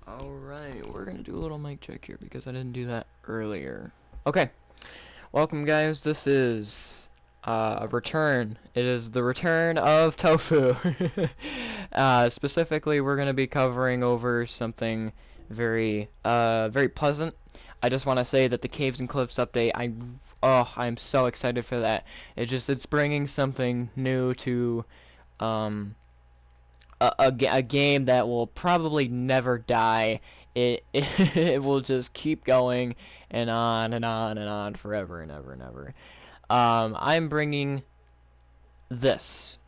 Alright, we're gonna do a little mic check here because I didn't do that earlier. Okay, welcome guys, this is a return. It is the return of tofu. Specifically, we're gonna be covering over something very pleasant. I just want to say that the Caves and Cliffs update, I'm so excited for that. It's bringing something new to, um, a game that will probably never die. It will just keep going and on and on and on forever and ever and ever. I'm bringing this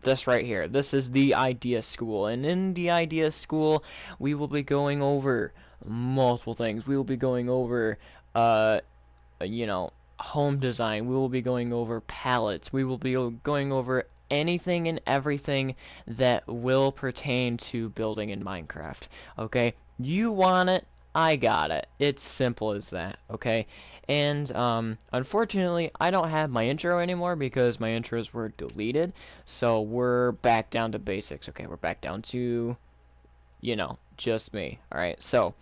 this right here. This is the Idea School, and in the Idea School, we will be going over multiple things. We will be going over you know, home design. We will be going over palettes. We will be going over anything and everything that will pertain to building in Minecraft. Okay? You want it, I got it. It's simple as that, okay? And unfortunately, I don't have my intro anymore because my intros were deleted. So we're back down to basics. Okay, we're back down to, just me. All right. So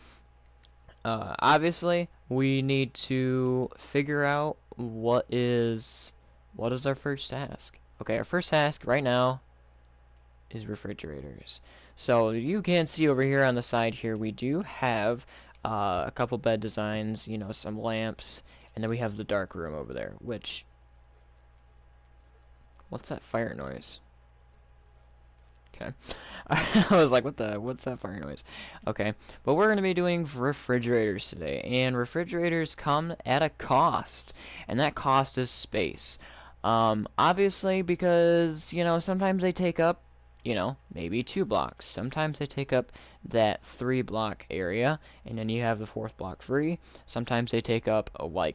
obviously, we need to figure out what is our first task. Okay, our first task right now is refrigerators. So you can see over here on the side here, we do have a couple bed designs, some lamps, and then we have the dark room over there, which, what's that fire noise? Okay. I was like, what's that fire noise? Okay. But we're going to be doing refrigerators today. And refrigerators come at a cost. And that cost is space. Obviously, because, sometimes they take up, maybe 2 blocks. Sometimes they take up that 3 block area. And then you have the 4th block free. Sometimes they take up, a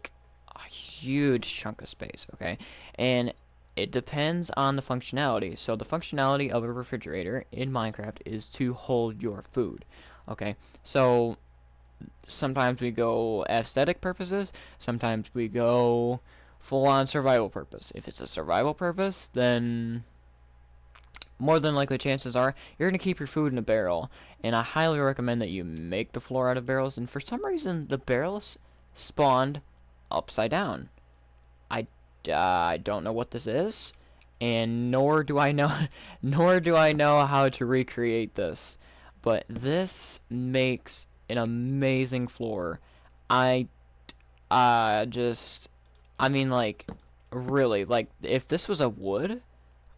huge chunk of space, okay? And it depends on the functionality. So the functionality of a refrigerator in Minecraft is to hold your food. Okay, so sometimes we go aesthetic purposes, sometimes we go full on survival purpose. If it's a survival purpose, then more than likely chances are you're going to keep your food in a barrel. And I highly recommend that you make the floor out of barrels. And for some reason, the barrels spawned upside down. I don't know what this is, and nor do I know nor do I know how to recreate this. But this makes an amazing floor. I just I mean, like, really, like, if this was a wood,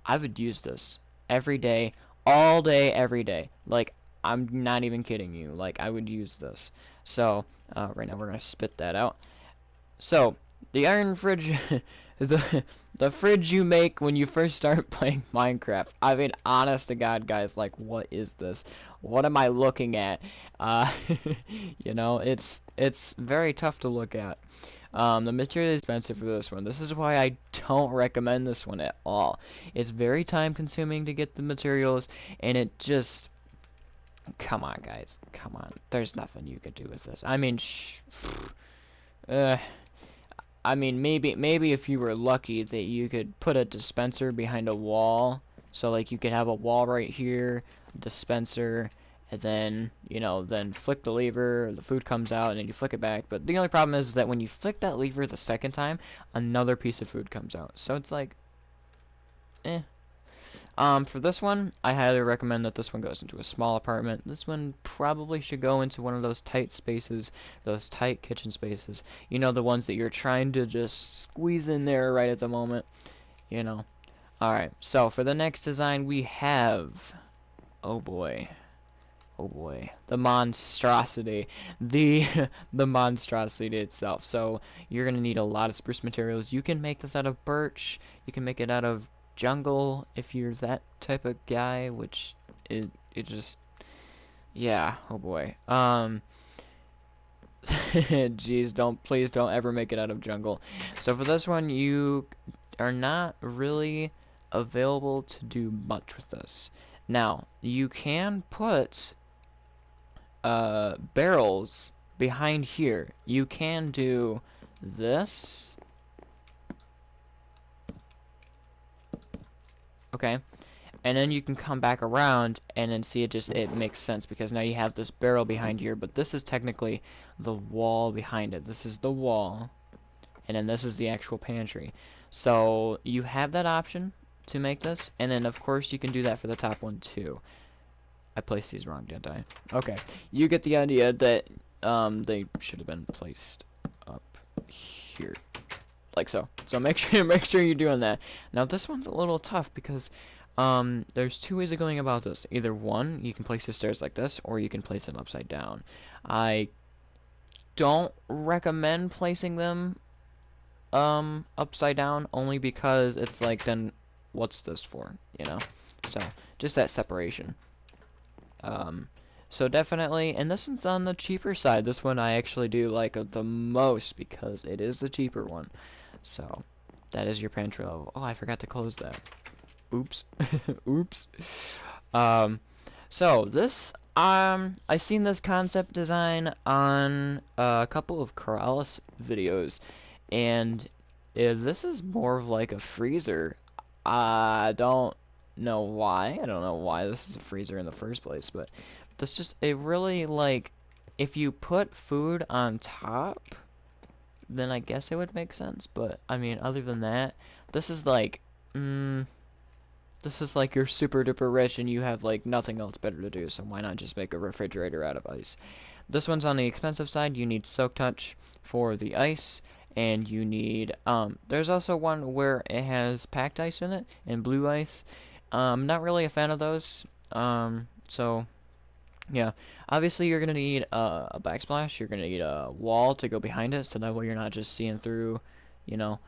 I would use this every day, all day, every day. Like, I'm not even kidding you. Like, I would use this. So right now we're gonna spit that out. So, the iron fridge, the fridge you make when you first start playing Minecraft. I mean, honest to God, guys, like, what is this? What am I looking at? Uh, it's very tough to look at. The material is expensive for this one. This is why I don't recommend this one at all. It's very time consuming to get the materials, and it just, come on, guys, come on. There's nothing you could do with this. I mean, uh, I mean, maybe if you were lucky that you could put a dispenser behind a wall, so like you could have a wall right here, dispenser, and then then flick the lever, the food comes out, and then you flick it back. But the only problem is that when you flick that lever the second time, another piece of food comes out. So it's like, eh. For this one, I highly recommend that this one goes into a small apartment. This one probably should go into one of those tight spaces, those tight kitchen spaces. The ones that you're trying to just squeeze in there right at the moment. Alright, so for the next design we have, oh boy, the monstrosity, the the monstrosity itself. So you're gonna need a lot of spruce materials. You can make this out of birch. You can make it out of jungle if you're that type of guy, which it just, yeah, oh boy. Jeez, please don't ever make it out of jungle. So for this one, you are not really available to do much with this. Now, you can put barrels behind here. You can do this. Okay. and then you can come back around and then see it makes sense because now you have this barrel behind here, but this is technically the wall behind it. This is the wall, and then this is the actual pantry. So you have that option to make this, and then of course you can do that for the top one too. I placed these wrong, didn't I? Okay, you get the idea that they should have been placed up here, like so. So make sure you're doing that. Now this one's a little tough because there's two ways of going about this. Either one, you can place the stairs like this, or you can place them upside down. I don't recommend placing them upside down, only because it's like, then what's this for, you know? So just that separation. So definitely, and this one's on the cheaper side. This one I actually do like the most because it is the cheaper one. So that is your pantry level. Oh, I forgot to close that. Oops. Oops. So this, I seen this concept design on a couple of Corrales videos, and this is more of like a freezer. I don't know why. I don't know why this is a freezer in the first place, but that's just a really, like, if you put food on top, then I guess it would make sense. But I mean, other than that, this is like, this is like you're super duper rich and you have like nothing else better to do, so why not just make a refrigerator out of ice? This one's on the expensive side. You need Soak Touch for the ice, and you need, there's also one where it has packed ice in it, and blue ice. Not really a fan of those. So, yeah. Obviously, you're going to need a backsplash. You're going to need a wall to go behind it, so that way you're not just seeing through, you know.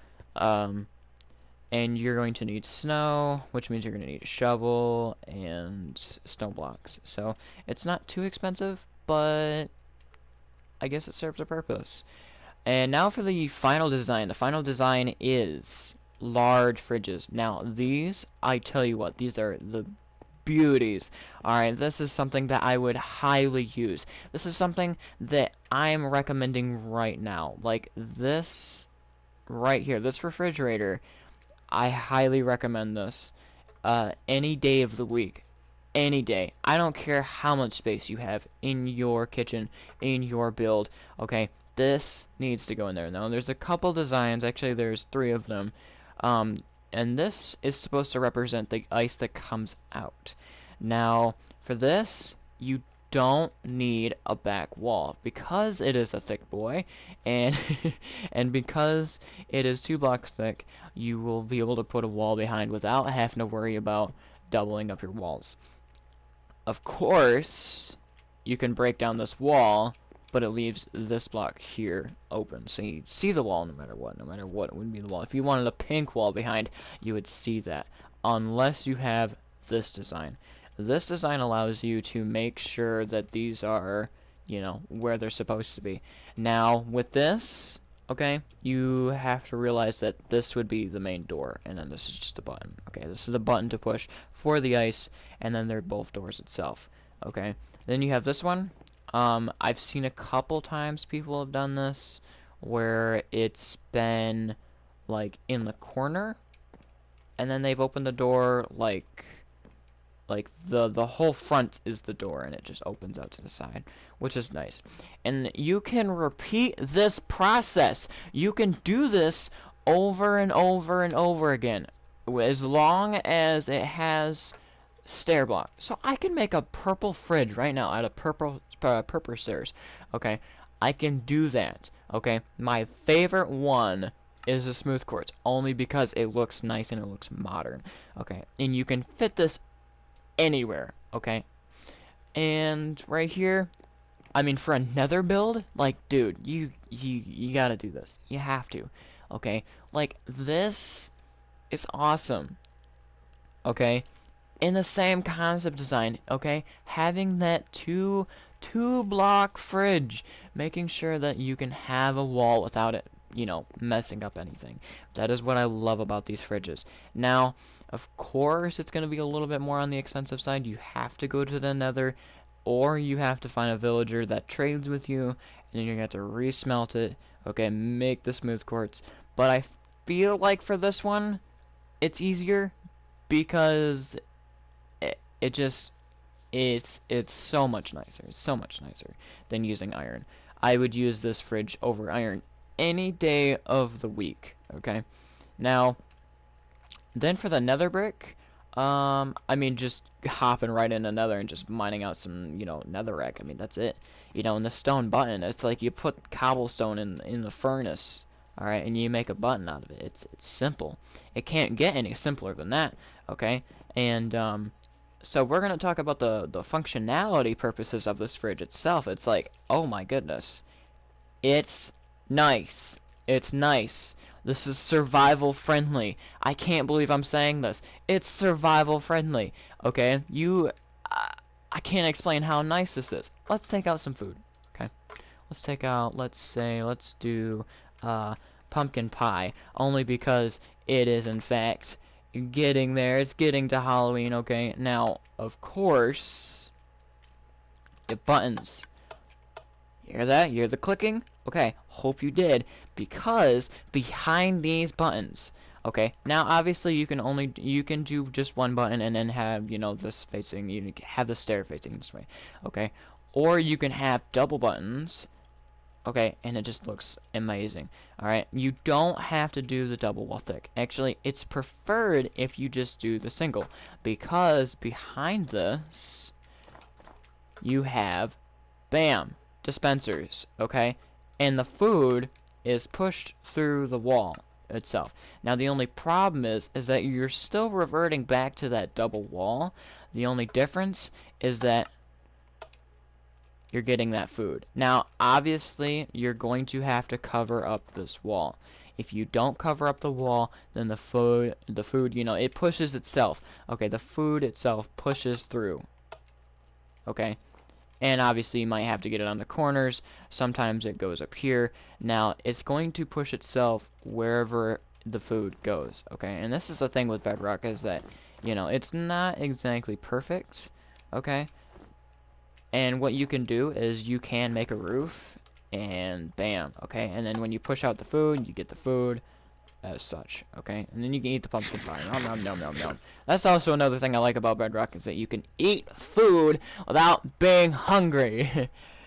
And you're going to need snow, which means you're going to need a shovel and snow blocks. So, it's not too expensive, but I guess it serves a purpose. And now for the final design. The final design is large fridges. Now, these, I tell you what, these are the beauties. Alright, this is something that I would highly use. This is something that I'm recommending right now. Like, this right here, this refrigerator, I highly recommend this. Any day of the week. Any day. I don't care how much space you have in your kitchen, in your build. Okay, this needs to go in there. Now, there's a couple designs. Actually, there's 3 of them. And this is supposed to represent the ice that comes out. Now, for this, you don't need a back wall because it is a thick boy, and and because it is 2 blocks thick, you will be able to put a wall behind without having to worry about doubling up your walls. Of course, you can break down this wall, but it leaves this block here open, so you'd see the wall no matter what. No matter what, it wouldn't be the wall. If you wanted a pink wall behind, you would see that, unless you have this design. This design allows you to make sure that these are, you know, where they're supposed to be. Now, with this, okay, you have to realize that this would be the main door, and then this is just a button. Okay, this is a button to push for the ice, and then they're both doors itself. Okay, then you have this one. I've seen a couple times people have done this where it's been like in the corner, and then they've opened the door like the whole front is the door, and it just opens out to the side, which is nice. And you can repeat this process. You can do this over and over and over again, as long as it has stair block. So I can make a purple fridge right now out of purple stairs. Okay, I can do that. Okay, my favorite one is the smooth quartz, only because it looks nice and it looks modern. Okay, and you can fit this anywhere. Okay, and right here, I mean, for a nether build, like, dude, you gotta do this. You have to. Okay, like, this is awesome. Okay, in the same concept design. Okay, having that two block fridge, making sure that you can have a wall without it, you know, messing up anything. That is what I love about these fridges. Now, of course, it's going to be a little bit more on the expensive side. You have to go to the nether, or you have to find a villager that trades with you, and then you're going to have to resmelt it, okay, make the smooth quartz. But I feel like for this one, it's easier because it just it's so much nicer. It's so much nicer than using iron. I would use this fridge over iron any day of the week. Okay. Now, then for the nether brick, I mean, just hopping right into nether and just mining out some, netherrack. I mean, that's it. And the stone button, it's like you put cobblestone in the furnace, all right, and you make a button out of it. It's simple. It can't get any simpler than that, okay? And so we're gonna talk about the functionality purposes of this fridge itself. It's like, oh my goodness, it's nice. It's nice. This is survival friendly. I can't believe I'm saying this. It's survival friendly. Okay? I can't explain how nice this is. Let's take out some food. Okay? Let's take out, let's do pumpkin pie. Only because it is, in fact, getting there. It's getting to Halloween, okay? Now, of course, the buttons. You hear that? You hear the clicking? Okay, hope you did. Because behind these buttons, okay, now obviously you can do just one button and then have, this facing, you have the stair facing this way, okay? Or you can have double buttons, okay, and it just looks amazing. Alright, you don't have to do the double wall thick. Actually, it's preferred if you just do the single. Because behind this, you have, bam, dispensers, okay? And the food is pushed through the wall itself. Now the only problem is that you're still reverting back to that double wall. The only difference is that you're getting that food. Now obviously you're going to have to cover up this wall. If you don't cover up the wall, then the food, it pushes itself. Okay, the food itself pushes through. Okay? And obviously you might have to get it on the corners. Sometimes it goes up here. Now it's going to push itself wherever the food goes, okay? And this is the thing with bedrock, is that it's not exactly perfect, okay? And what you can do is you can make a roof and bam, okay? And then when you push out the food, you get the food as such, okay? And then you can eat the pumpkin pie. Nom nom nom nom nom. That's also another thing I like about bedrock, is that you can eat food without being hungry.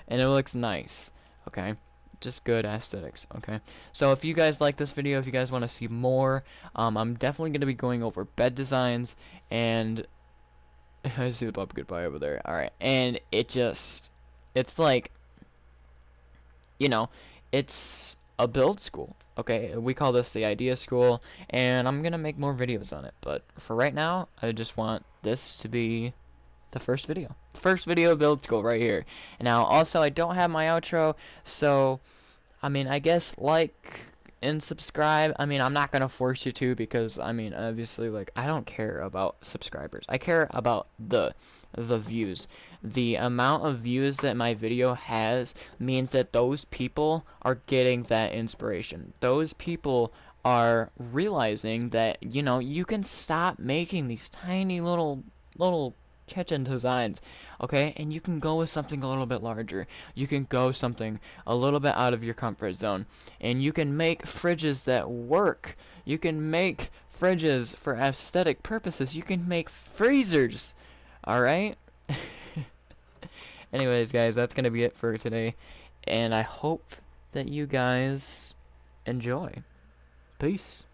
And it looks nice, okay? Just good aesthetics, okay? So if you guys like this video, if you guys want to see more, I'm definitely going to be going over bed designs, and I see the pumpkin pie over there. Alright, and it's like, it's a build school. Okay, we call this the idea school, and I'm gonna make more videos on it, but for right now, I just want this to be the first video. The first video of build school right here. Now, also, I don't have my outro, so, I mean, I guess like and subscribe. I mean, I'm not gonna force you to, because, I mean, obviously, like, I don't care about subscribers. I care about the views. The amount of views that my video has means that those people are getting that inspiration. Those people are realizing that, you can stop making these tiny little kitchen designs, okay? And you can go with something a little bit larger. You can go something a little bit out of your comfort zone. And you can make fridges that work. You can make fridges for aesthetic purposes. You can make freezers. Alright? Anyways, guys, that's gonna be it for today. And I hope that you guys enjoy. Peace.